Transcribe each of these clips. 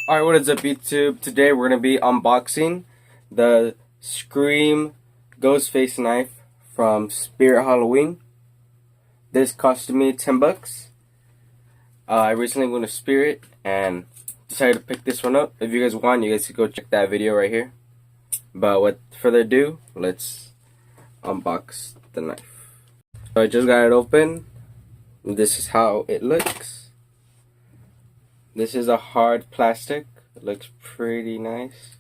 Alright, what is up YouTube? Today we're going to be unboxing the Scream Ghostface knife from Spirit Halloween. This cost me $10. I recently went to Spirit and decided to pick this one up. If you guys want, you guys can go check that video right here. But with further ado, let's unbox the knife. So I just got it open. This is how it looks. This is a hard plastic. It looks pretty nice.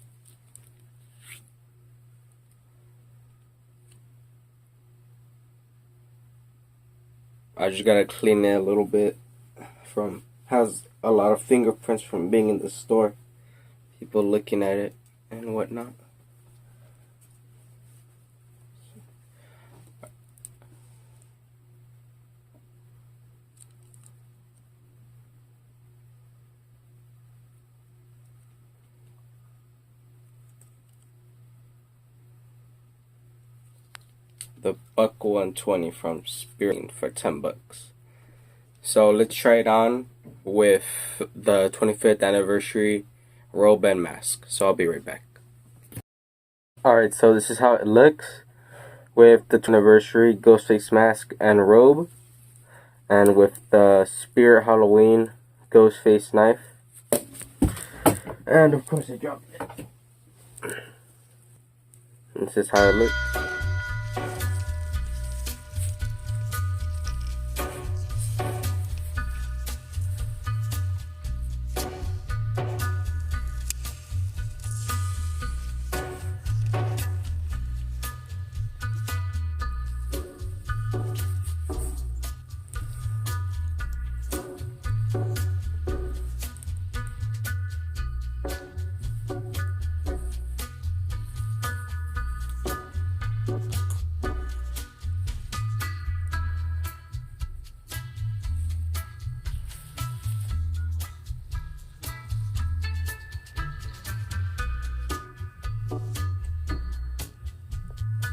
I just gotta clean it a little bit. Has a lot of fingerprints from being in the store. People looking at it and whatnot. The Buck 120 from Spirit for $10. So let's try it on with the 25th anniversary robe and mask. So I'll be right back. Alright, so this is how it looks with the 25th anniversary Ghostface mask and robe, and with the Spirit Halloween Ghostface knife. And of course I dropped it. This is how it looks.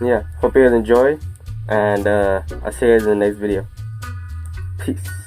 Yeah, hope you guys enjoy, and I'll see you guys in the next video. Peace.